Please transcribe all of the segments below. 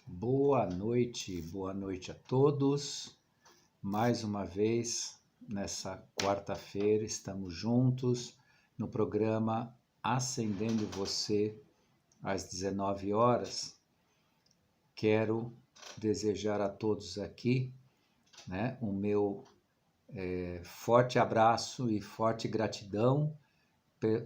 Boa noite a todos. Mais uma vez, nessa quarta-feira, estamos juntos no programa Acendendo Você, às 19 horas. Quero desejar a todos aqui, o meu forte abraço e forte gratidão,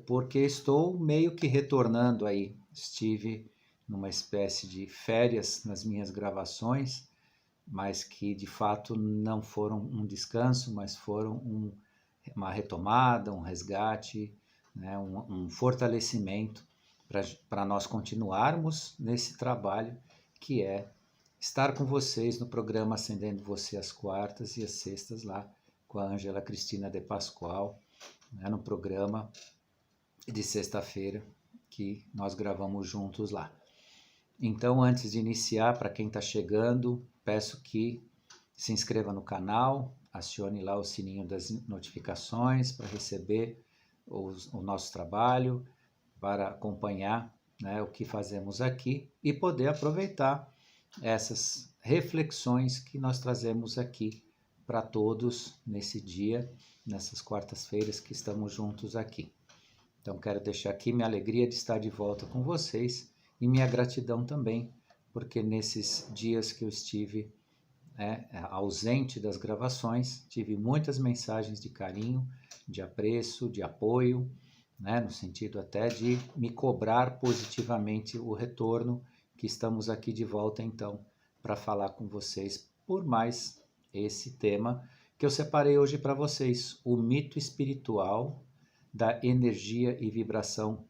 porque estou meio que retornando aí. Estive numa espécie de férias nas minhas gravações, mas que de fato não foram um descanso, mas foram uma retomada, um resgate, um fortalecimento para nós continuarmos nesse trabalho que é estar com vocês no programa Acendendo Você às quartas e às sextas lá com a Ângela Cristina de Pascoal, no programa de sexta-feira que nós gravamos juntos lá. Então, antes de iniciar, para quem está chegando, peço que se inscreva no canal, acione lá o sininho das notificações para receber o nosso trabalho, para acompanhar o que fazemos aqui e poder aproveitar essas reflexões que nós trazemos aqui para todos nesse dia, nessas quartas-feiras que estamos juntos aqui. Então, quero deixar aqui minha alegria de estar de volta com vocês e minha gratidão também, porque nesses dias que eu estive ausente das gravações, tive muitas mensagens de carinho, de apreço, de apoio, no sentido até de me cobrar positivamente o retorno, que estamos aqui de volta então para falar com vocês por mais esse tema que eu separei hoje para vocês, o mito espiritual da energia e vibração.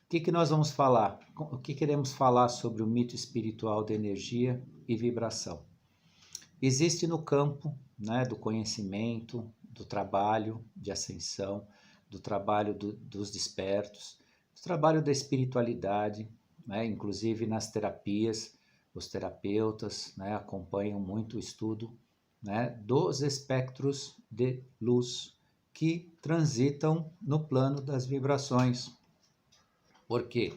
O que nós vamos falar? O que queremos falar sobre o mito espiritual da energia e vibração? Existe no campo do conhecimento, do trabalho de ascensão, do trabalho dos despertos, do trabalho da espiritualidade, inclusive nas terapias, os terapeutas acompanham muito o estudo dos espectros de luz que transitam no plano das vibrações. Por quê?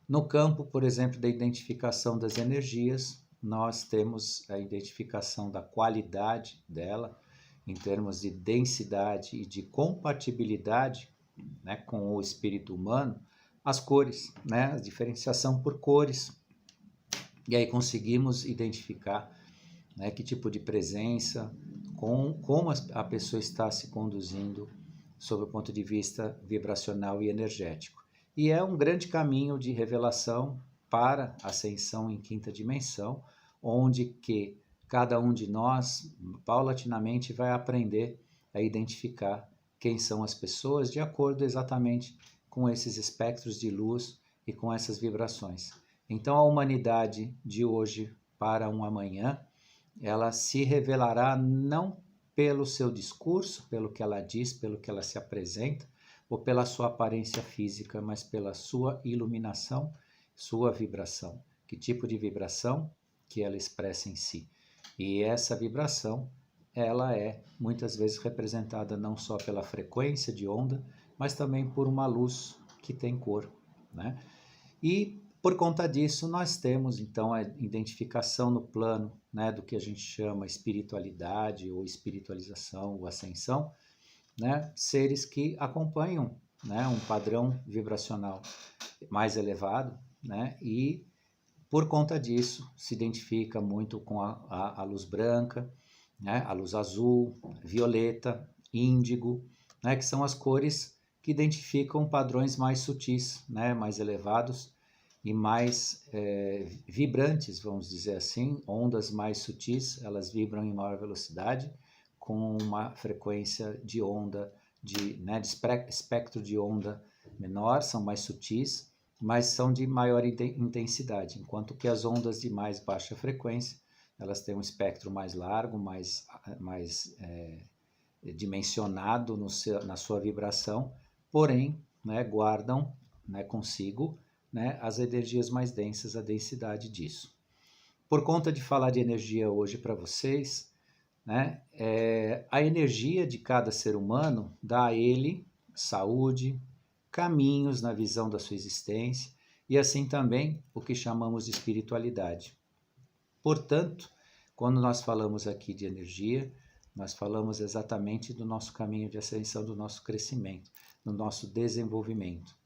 No campo, por exemplo, da identificação das energias, nós temos a identificação da qualidade dela, em termos de densidade e de compatibilidade com o espírito humano, as cores, a diferenciação por cores. E aí conseguimos identificar que tipo de presença, como a pessoa está se conduzindo sob o ponto de vista vibracional e energético. E é um grande caminho de revelação para a ascensão em quinta dimensão, onde que cada um de nós, paulatinamente, vai aprender a identificar quem são as pessoas de acordo exatamente com esses espectros de luz e com essas vibrações. Então, a humanidade de hoje para um amanhã, ela se revelará não pelo seu discurso, pelo que ela diz, pelo que ela se apresenta, ou pela sua aparência física, mas pela sua iluminação, sua vibração. Que tipo de vibração que ela expressa em si. E essa vibração, ela é muitas vezes representada não só pela frequência de onda, mas também por uma luz que tem cor. E por conta disso, nós temos então a identificação no plano do que a gente chama espiritualidade ou espiritualização ou ascensão, seres que acompanham um padrão vibracional mais elevado, e por conta disso se identifica muito com a luz branca, a luz azul, violeta, índigo, que são as cores que identificam padrões mais sutis, mais elevados e mais vibrantes, vamos dizer assim, ondas mais sutis, elas vibram em maior velocidade, com uma frequência de onda, de espectro de onda menor, são mais sutis, mas são de maior intensidade, enquanto que as ondas de mais baixa frequência, elas têm um espectro mais largo, mais dimensionado na sua vibração, porém guardam consigo as energias mais densas, a densidade disso. Por conta de falar de energia hoje para vocês, a energia de cada ser humano dá a ele saúde, caminhos na visão da sua existência e assim também o que chamamos de espiritualidade. Portanto, quando nós falamos aqui de energia, nós falamos exatamente do nosso caminho de ascensão, do nosso crescimento, do nosso desenvolvimento.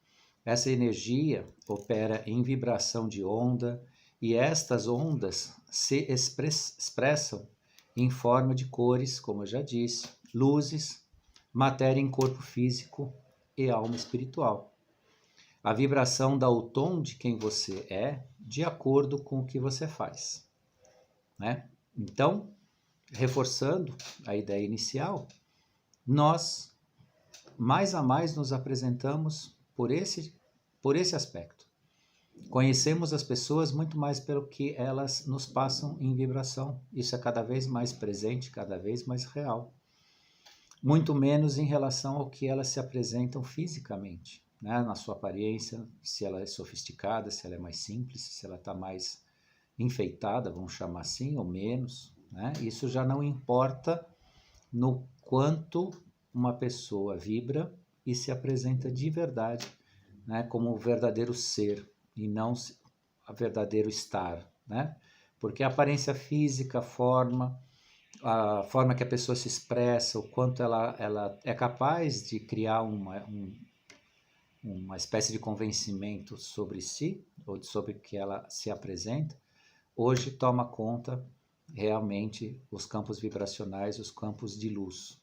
Essa energia opera em vibração de onda e estas ondas se expressam em forma de cores, como eu já disse, luzes, matéria em corpo físico e alma espiritual. A vibração dá o tom de quem você é de acordo com o que você faz, né? Então, reforçando a ideia inicial, nós mais a mais nos apresentamos por esse aspecto. Conhecemos as pessoas muito mais pelo que elas nos passam em vibração. Isso é cada vez mais presente, cada vez mais real. Muito menos em relação ao que elas se apresentam fisicamente, né? Na sua aparência, se ela é sofisticada, se ela é mais simples, se ela está mais enfeitada, vamos chamar assim, ou menos, né? Isso já não importa no quanto uma pessoa vibra e se apresenta de verdade, né? Como o verdadeiro ser e não a verdadeiro estar, né? Porque a aparência física, a forma que a pessoa se expressa, o quanto ela é capaz de criar uma espécie de convencimento sobre si, ou sobre o que ela se apresenta, hoje toma conta realmente os campos vibracionais, os campos de luz.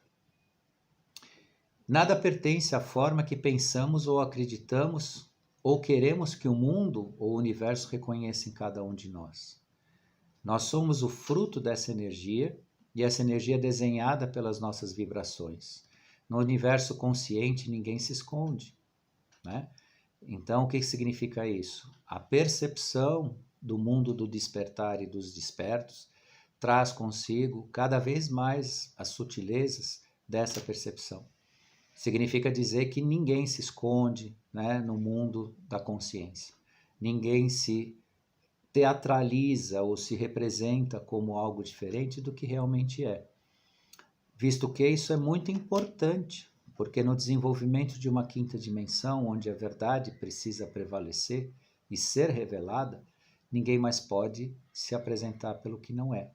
Nada pertence à forma que pensamos ou acreditamos ou queremos que o mundo ou o universo reconheça em cada um de nós. Nós somos o fruto dessa energia e essa energia é desenhada pelas nossas vibrações. No universo consciente ninguém se esconde, né? Então, o que significa isso? A percepção do mundo do despertar e dos despertos traz consigo cada vez mais as sutilezas dessa percepção. Significa dizer que ninguém se esconde, né, no mundo da consciência. Ninguém se teatraliza ou se representa como algo diferente do que realmente é. Visto que isso é muito importante, porque no desenvolvimento de uma quinta dimensão, onde a verdade precisa prevalecer e ser revelada, ninguém mais pode se apresentar pelo que não é.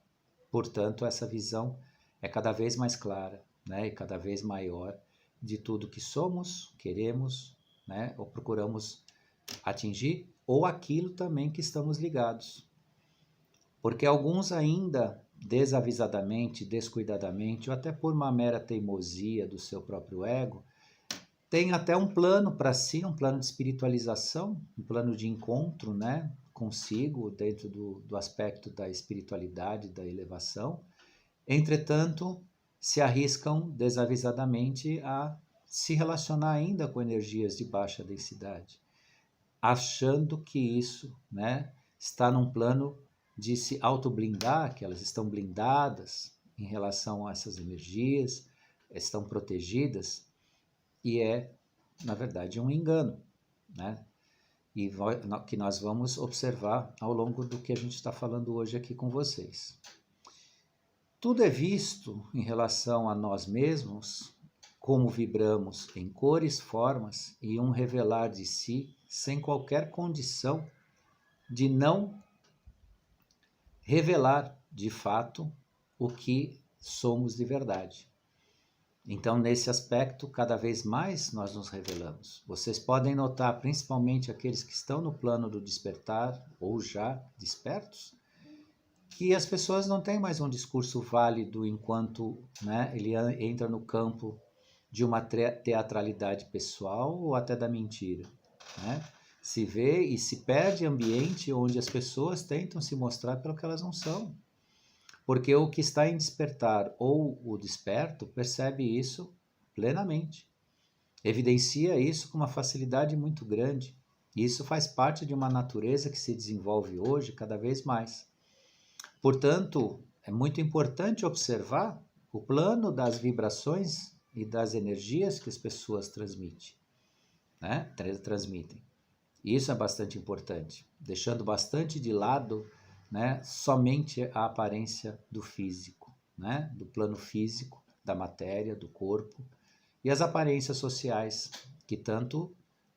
Portanto, essa visão é cada vez mais clara, né, e cada vez maior de tudo que somos, queremos, né, ou procuramos atingir, ou aquilo também que estamos ligados. Porque alguns ainda, desavisadamente, descuidadamente, ou até por uma mera teimosia do seu próprio ego, têm até um plano para si, um plano de espiritualização, um plano de encontro, né, consigo, dentro do aspecto da espiritualidade, da elevação. Entretanto, se arriscam desavisadamente a se relacionar ainda com energias de baixa densidade, achando que isso, né, está num plano de se auto-blindar, que elas estão blindadas em relação a essas energias, estão protegidas, e é, na verdade, um engano, né? E que nós vamos observar ao longo do que a gente está falando hoje aqui com vocês. Tudo é visto em relação a nós mesmos, como vibramos em cores, formas e um revelar de si sem qualquer condição de não revelar de fato o que somos de verdade. Então, nesse aspecto, cada vez mais nós nos revelamos. Vocês podem notar, principalmente aqueles que estão no plano do despertar ou já despertos, que as pessoas não têm mais um discurso válido enquanto, né, ele entra no campo de uma teatralidade pessoal ou até da mentira, né? Se vê e se perde ambiente onde as pessoas tentam se mostrar pelo que elas não são. Porque o que está em despertar ou o desperto percebe isso plenamente. Evidencia isso com uma facilidade muito grande. E isso faz parte de uma natureza que se desenvolve hoje cada vez mais. Portanto, é muito importante observar o plano das vibrações e das energias que as pessoas transmitem, né? Transmitem. Isso é bastante importante, deixando bastante de lado, né, somente a aparência do físico, né, do plano físico, da matéria, do corpo, e as aparências sociais, que tanto,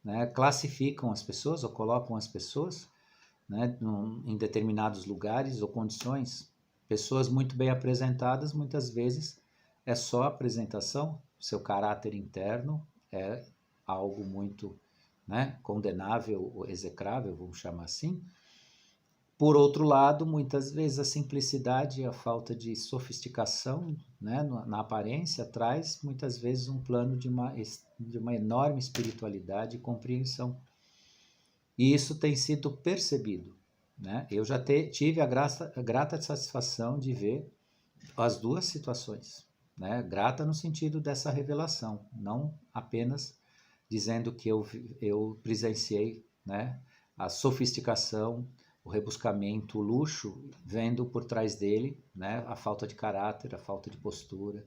né, classificam as pessoas ou colocam as pessoas, né, em determinados lugares ou condições. Pessoas muito bem apresentadas, muitas vezes é só apresentação, seu caráter interno é algo muito, né, condenável ou execrável, vamos chamar assim. Por outro lado, muitas vezes a simplicidade e a falta de sofisticação, né, na aparência traz muitas vezes um plano de uma enorme espiritualidade e compreensão. E isso tem sido percebido, né? Eu já tive a grata satisfação de ver as duas situações, né? Grata no sentido dessa revelação, não apenas dizendo que eu presenciei, né, a sofisticação, o rebuscamento, o luxo, vendo por trás dele, né, a falta de caráter, a falta de postura,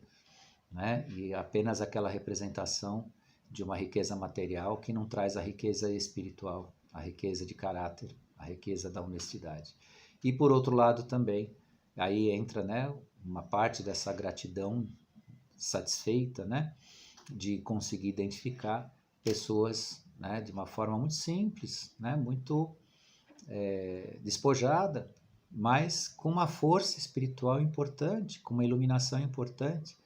né, e apenas aquela representação de uma riqueza material que não traz a riqueza espiritual, a riqueza de caráter, a riqueza da honestidade. E por outro lado também, aí entra, né, uma parte dessa gratidão satisfeita, né, de conseguir identificar pessoas, né, de uma forma muito simples, né, muito despojada, mas com uma força espiritual importante, com uma iluminação importante,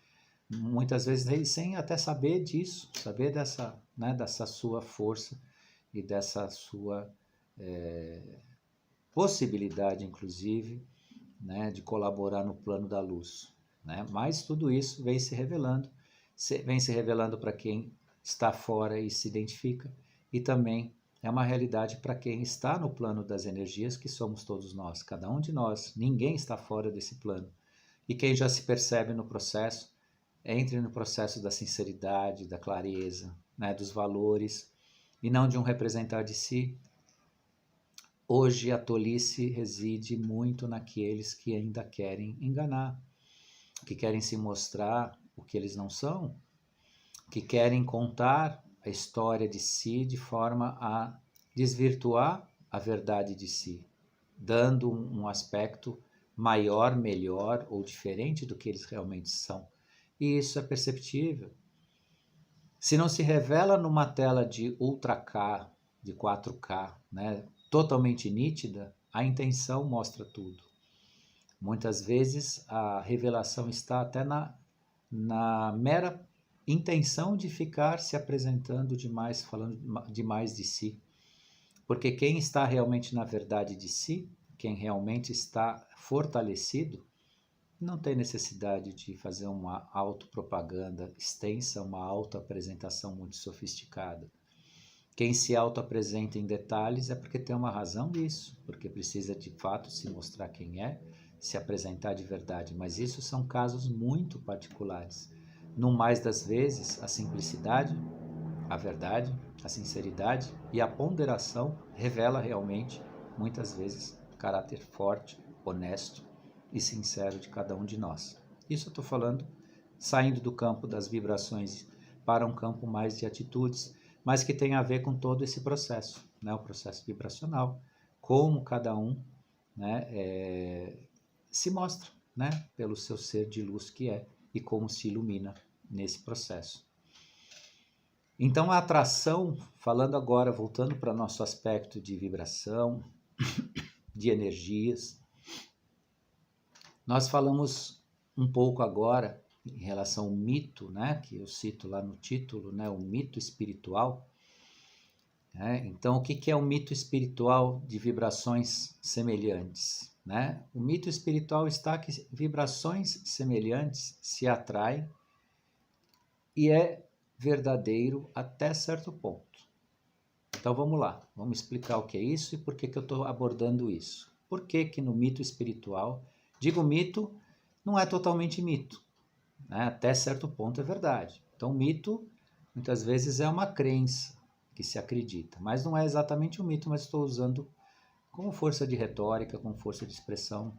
muitas vezes sem até saber disso, saber dessa, né, dessa sua força e dessa sua possibilidade, inclusive, né, de colaborar no plano da luz, né? Mas tudo isso vem se revelando para quem está fora e se identifica, e também é uma realidade para quem está no plano das energias, que somos todos nós, cada um de nós, ninguém está fora desse plano. E quem já se percebe no processo, entre no processo da sinceridade, da clareza, né, dos valores, e não de um representar de si. Hoje a tolice reside muito naqueles que ainda querem enganar, que querem se mostrar o que eles não são, que querem contar a história de si de forma a desvirtuar a verdade de si, dando um aspecto maior, melhor ou diferente do que eles realmente são. E isso é perceptível. Se não se revela numa tela de Ultra K, de 4K, né, totalmente nítida, a intenção mostra tudo. Muitas vezes a revelação está até na mera intenção de ficar se apresentando demais, falando demais de si. Porque quem está realmente na verdade de si, quem realmente está fortalecido, não tem necessidade de fazer uma autopropaganda extensa, uma autoapresentação muito sofisticada. Quem se autoapresenta em detalhes é porque tem uma razão nisso, porque precisa de fato se mostrar quem é, se apresentar de verdade, mas isso são casos muito particulares. No mais das vezes, a simplicidade, a verdade, a sinceridade e a ponderação revela realmente, muitas vezes, caráter forte, honesto e sincero de cada um de nós. Isso eu estou falando saindo do campo das vibrações para um campo mais de atitudes, mas que tem a ver com todo esse processo, né? O processo vibracional, como cada um, né, se mostra, né, pelo seu ser de luz que é e como se ilumina nesse processo. Então a atração, falando agora, voltando para nosso aspecto de vibração, de energias, nós falamos um pouco agora em relação ao mito, né, que eu cito lá no título, né, o mito espiritual. Então, o que é um mito espiritual de vibrações semelhantes? Né? O mito espiritual está que vibrações semelhantes se atraem e é verdadeiro até certo ponto. Então vamos lá, vamos explicar o que é isso e por que eu estou abordando isso. Por que no mito espiritual, digo mito, não é totalmente mito, né? Até certo ponto é verdade. Então mito muitas vezes é uma crença que se acredita, mas não é exatamente um mito, mas estou usando como força de retórica, como força de expressão,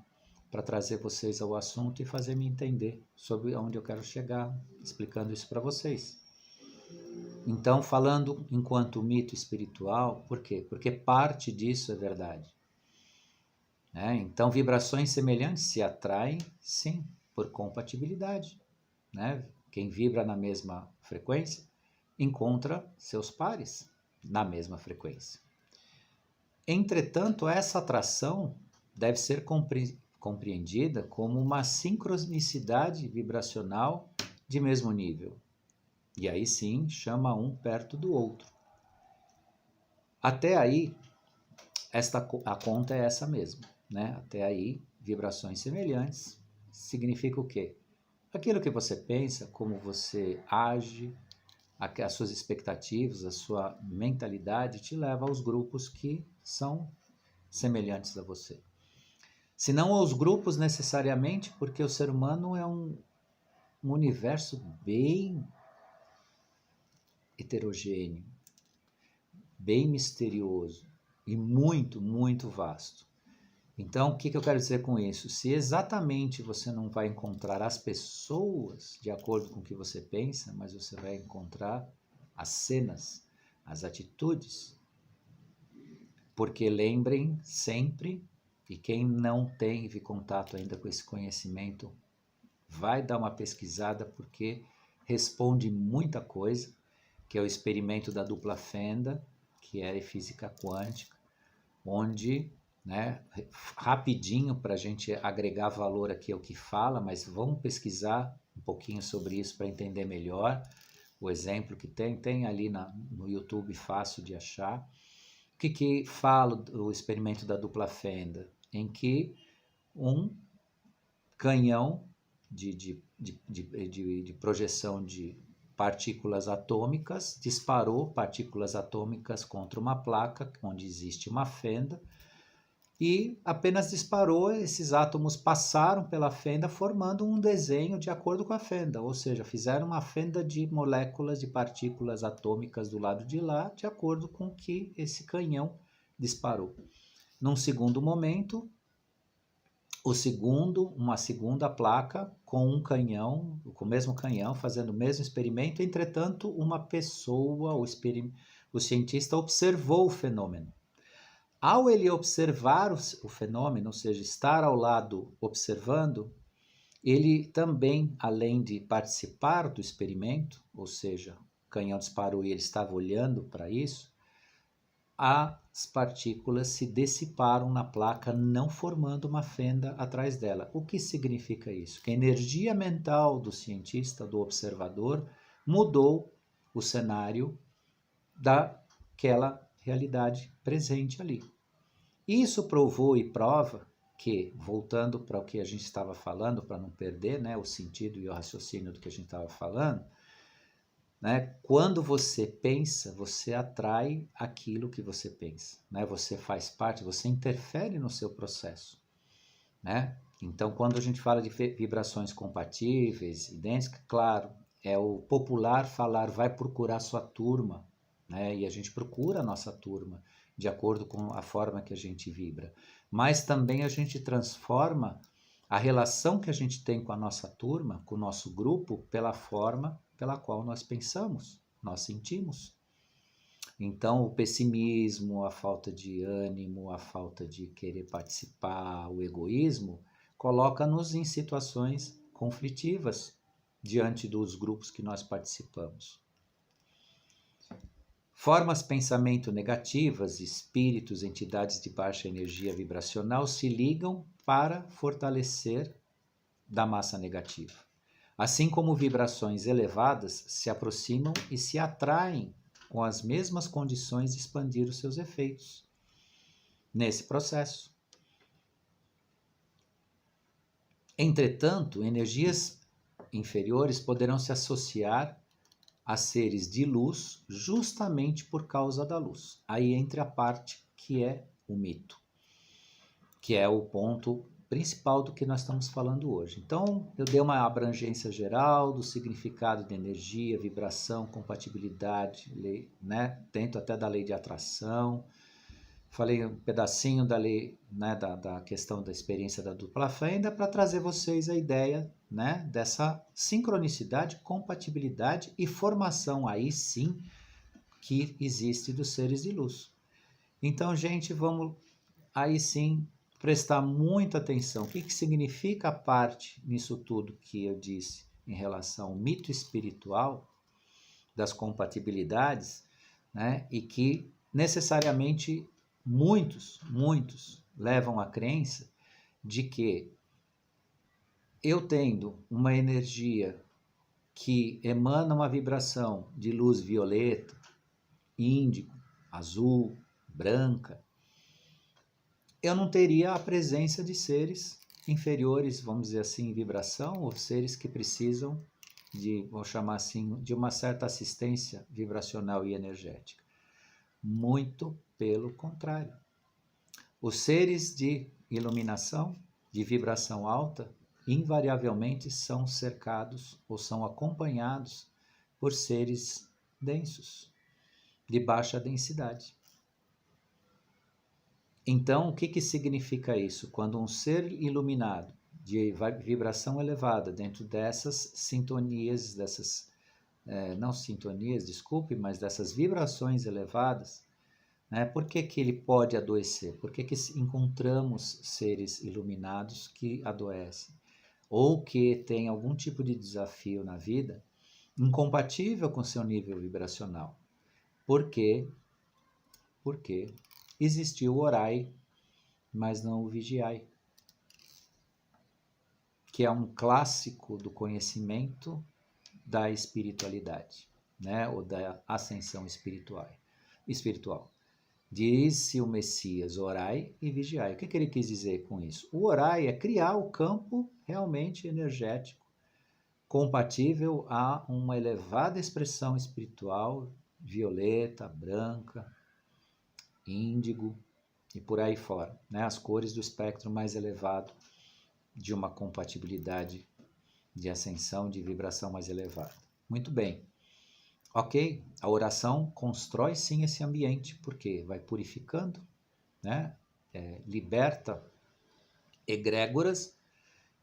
para trazer vocês ao assunto e fazer me entender sobre onde eu quero chegar, explicando isso para vocês. Então, falando enquanto mito espiritual, por quê? Porque parte disso é verdade. Então, vibrações semelhantes se atraem, sim, por compatibilidade. Quem vibra na mesma frequência encontra seus pares. na mesma frequência. Entretanto, essa atração deve ser compreendida como uma sincronicidade vibracional de mesmo nível. E aí sim, chama um perto do outro. Até aí, a conta é essa mesma, né? Até aí, vibrações semelhantes significa o quê? Aquilo que você pensa, como você age, as suas expectativas, a sua mentalidade te leva aos grupos que são semelhantes a você. Se não aos grupos necessariamente, porque o ser humano é um universo bem heterogêneo, bem misterioso e muito, muito vasto. Então, o que eu quero dizer com isso? Se exatamente você não vai encontrar as pessoas de acordo com o que você pensa, mas você vai encontrar as cenas, as atitudes. Porque lembrem sempre, e quem não teve contato ainda com esse conhecimento, vai dar uma pesquisada, porque responde muita coisa, que é o experimento da dupla fenda, que é física quântica, onde, né, rapidinho para a gente agregar valor aqui ao que fala, mas vamos pesquisar um pouquinho sobre isso para entender melhor. O exemplo que tem ali no YouTube, fácil de achar. O que fala o experimento da dupla fenda? Em que um canhão de projeção de partículas atômicas disparou partículas atômicas contra uma placa onde existe uma fenda, e apenas disparou, esses átomos passaram pela fenda formando um desenho de acordo com a fenda, ou seja, fizeram uma fenda de moléculas de partículas atômicas do lado de lá, de acordo com o que esse canhão disparou. Num segundo momento, uma segunda placa com um canhão, com o mesmo canhão, fazendo o mesmo experimento. Entretanto, uma pessoa, o cientista, observou o fenômeno. Ao ele observar o fenômeno, ou seja, estar ao lado observando, ele também, além de participar do experimento, ou seja, o canhão disparou e ele estava olhando para isso, as partículas se dissiparam na placa, não formando uma fenda atrás dela. O que significa isso? Que a energia mental do cientista, do observador, mudou o cenário daquela realidade presente ali. Isso provou e prova que, voltando para o que a gente estava falando, para não perder, né, o sentido e o raciocínio do que a gente estava falando, né, quando você pensa, você atrai aquilo que você pensa, né? Você faz parte, você interfere no seu processo, né? Então, quando a gente fala de vibrações compatíveis, idênticas, claro, é o popular falar, vai procurar sua turma, né? E a gente procura a nossa turma de acordo com a forma que a gente vibra. Mas também a gente transforma a relação que a gente tem com a nossa turma, com o nosso grupo, pela forma pela qual nós pensamos, nós sentimos. Então, o pessimismo, a falta de ânimo, a falta de querer participar, o egoísmo, coloca-nos em situações conflitivas diante dos grupos que nós participamos. Formas de pensamento negativas, espíritos, entidades de baixa energia vibracional se ligam para fortalecer da massa negativa. Assim como vibrações elevadas se aproximam e se atraem com as mesmas condições de expandir os seus efeitos nesse processo. Entretanto, energias inferiores poderão se associar a seres de luz justamente por causa da luz. Aí entra a parte que é o mito, que é o ponto principal do que nós estamos falando hoje. Então, eu dei uma abrangência geral do significado de energia, vibração, compatibilidade, lei, né? Dentro até da lei de atração. Falei um pedacinho da lei, né, da questão da experiência da dupla fenda, para trazer vocês a ideia, né, dessa sincronicidade, compatibilidade e formação aí sim que existe dos seres de luz. Então, gente, vamos aí sim prestar muita atenção. O que significa a parte nisso tudo que eu disse em relação ao mito espiritual das compatibilidades, né? E que necessariamente muitos levam à crença de que eu tendo uma energia que emana uma vibração de luz violeta, índigo, azul, branca, eu não teria a presença de seres inferiores, vamos dizer assim, em vibração, ou seres que precisam de, vou chamar assim, de uma certa assistência vibracional e energética. Muito pelo contrário. Os seres de iluminação, de vibração alta, invariavelmente são cercados ou são acompanhados por seres densos, de baixa densidade. Então, o que significa isso? Quando um ser iluminado, de vibração elevada, dentro dessas sintonias, não sintonias, desculpe, mas dessas vibrações elevadas, né? Por que ele pode adoecer? Por que encontramos seres iluminados que adoecem? Ou que têm algum tipo de desafio na vida incompatível com seu nível vibracional? Por quê? Porque existiu o orai, mas não o vigiai, que é um clássico do conhecimento da espiritualidade, né? Ou da ascensão espiritual. Disse o Messias, orai e vigiai. O que ele quis dizer com isso? O orai é criar o campo realmente energético, compatível a uma elevada expressão espiritual, violeta, branca, índigo e por aí fora, né? As cores do espectro mais elevado de uma compatibilidade de ascensão, de vibração mais elevada. Muito bem. Ok, a oração constrói sim esse ambiente, porque vai purificando, né? Liberta egrégoras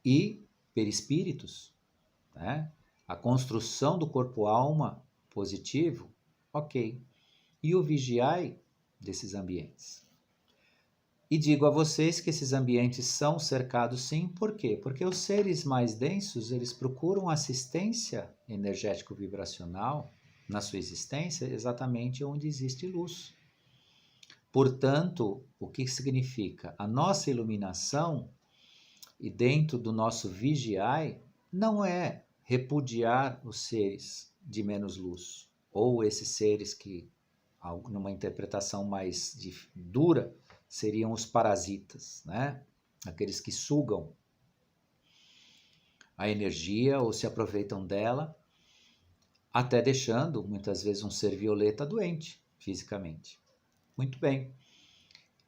e perispíritos, né? A construção do corpo-alma positivo, ok. E o vigiai desses ambientes. E digo a vocês que esses ambientes são cercados sim, por quê? Porque os seres mais densos, eles procuram assistência energético-vibracional na sua existência exatamente onde existe luz. Portanto, o que significa? A nossa iluminação e dentro do nosso vigiai não é repudiar os seres de menos luz, ou esses seres que, numa interpretação mais dura, seriam os parasitas, né? Aqueles que sugam a energia ou se aproveitam dela, até deixando, muitas vezes, um ser violeta doente, fisicamente. Muito bem.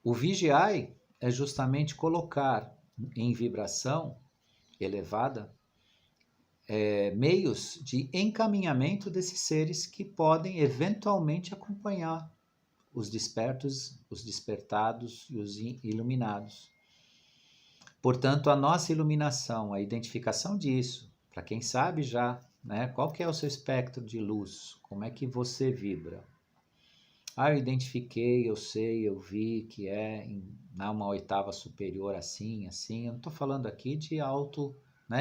O vigiai é justamente colocar em vibração elevada meios de encaminhamento desses seres que podem, eventualmente, acompanhar os despertos, os despertados e os iluminados. Portanto, a nossa iluminação, a identificação disso, para quem sabe já, né, qual que é o seu espectro de luz, como é que você vibra? Eu identifiquei, eu sei, eu vi que é uma oitava superior assim, eu não estou falando aqui de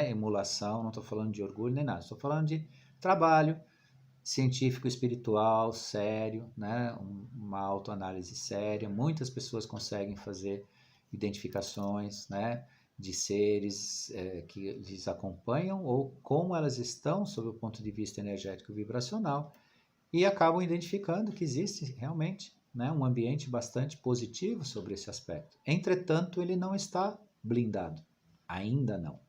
emulação, não estou falando de orgulho nem nada, estou falando de trabalho científico, espiritual, sério, né? Uma autoanálise séria. Muitas pessoas conseguem fazer identificações, né, de seres que lhes acompanham ou como elas estão sob o ponto de vista energético e vibracional e acabam identificando que existe realmente, né, um ambiente bastante positivo sobre esse aspecto. Entretanto, ele não está blindado, ainda não.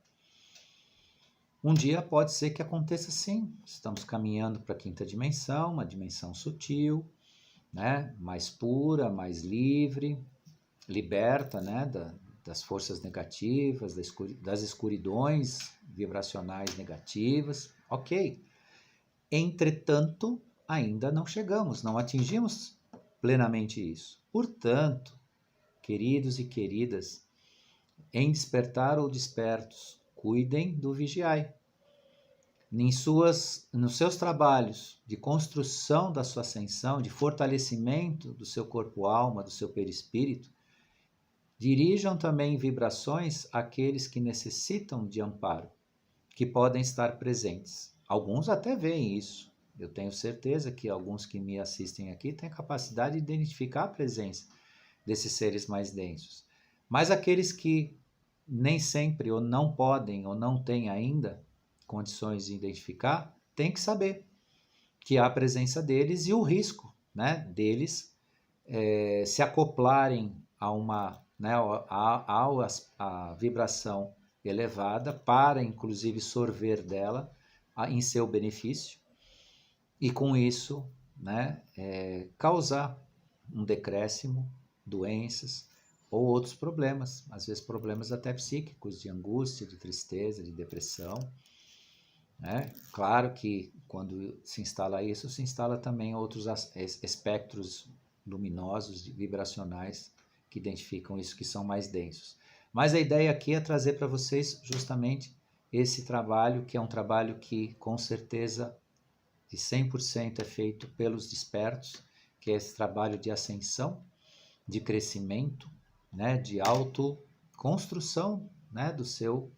Um dia pode ser que aconteça sim, estamos caminhando para a quinta dimensão, uma dimensão sutil, né, mais pura, mais livre, liberta, né, das forças negativas, das escuridões vibracionais negativas, ok. Entretanto, ainda não chegamos, não atingimos plenamente isso. Portanto, queridos e queridas, em despertar ou despertos, cuidem do vigiai. Nos seus trabalhos de construção da sua ascensão, de fortalecimento do seu corpo-alma, do seu perispírito, dirijam também vibrações àqueles que necessitam de amparo, que podem estar presentes. Alguns até veem isso, Eu tenho certeza que alguns que me assistem aqui têm a capacidade de identificar a presença desses seres mais densos. Mas aqueles que nem sempre ou não podem ou não têm ainda condições de identificar, têm que saber que há a presença deles e o risco, né, deles se acoplarem a uma, né, a vibração elevada para, inclusive, sorver dela em seu benefício e, com isso, né, causar um decréscimo, doenças ou outros problemas, às vezes problemas até psíquicos, de angústia, de tristeza, de depressão, né? Claro que quando se instala isso, se instala também outros espectros luminosos, vibracionais, que identificam isso, que são mais densos. Mas a ideia aqui é trazer para vocês justamente esse trabalho, que é um trabalho que com certeza de 100% é feito pelos despertos, que é esse trabalho de ascensão, de crescimento, né, de autoconstrução, né, do seu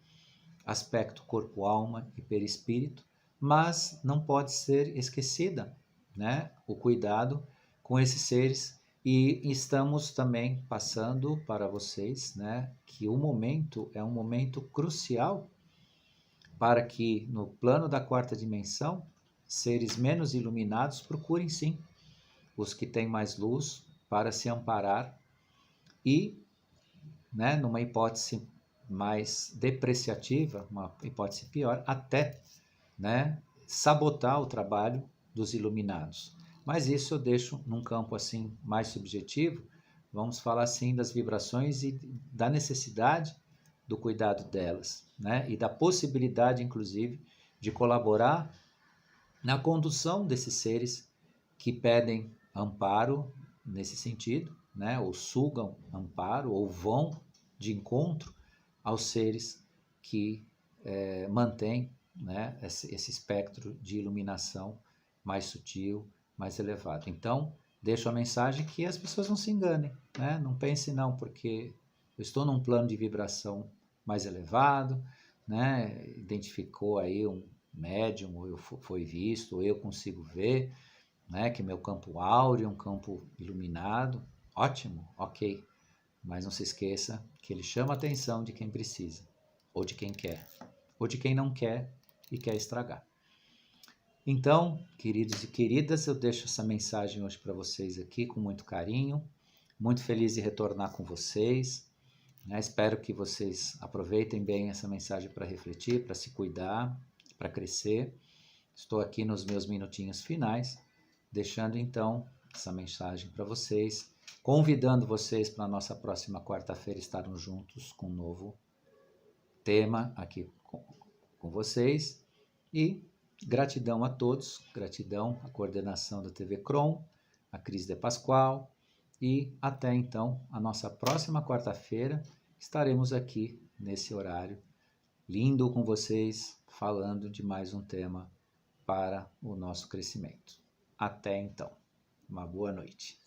aspecto corpo-alma e perispírito, mas não pode ser esquecida, né, o cuidado com esses seres. E estamos também passando para vocês, né, que o momento é um momento crucial para que no plano da quarta dimensão, seres menos iluminados procurem sim os que têm mais luz para se amparar e, né, numa hipótese mais depreciativa, uma hipótese pior, até, né, sabotar o trabalho dos iluminados. Mas isso eu deixo num campo assim mais subjetivo. Vamos falar assim das vibrações e da necessidade do cuidado delas, né, e da possibilidade, inclusive, de colaborar na condução desses seres que pedem amparo nesse sentido, né, ou sugam amparo, ou vão de encontro aos seres que mantêm, né, esse espectro de iluminação mais sutil, mais elevado. Então, deixo a mensagem que as pessoas não se enganem, né? Não pense não, porque eu estou num plano de vibração mais elevado, né? Identificou aí um médium, ou foi visto, ou eu consigo ver, né, que meu campo áureo é um campo iluminado, ótimo, ok. Mas não se esqueça que ele chama a atenção de quem precisa, ou de quem quer, ou de quem não quer e quer estragar. Então, queridos e queridas, eu deixo essa mensagem hoje para vocês aqui com muito carinho, muito feliz de retornar com vocês, né? Espero que vocês aproveitem bem essa mensagem para refletir, para se cuidar, para crescer. Estou aqui nos meus minutinhos finais, deixando então essa mensagem para vocês, convidando vocês para a nossa próxima quarta-feira estarmos juntos com um novo tema aqui com vocês. E gratidão a todos, gratidão à coordenação da TV Crom, a Cris de Pascoal, e até então a nossa próxima quarta-feira estaremos aqui nesse horário lindo com vocês, falando de mais um tema para o nosso crescimento. Até então, uma boa noite.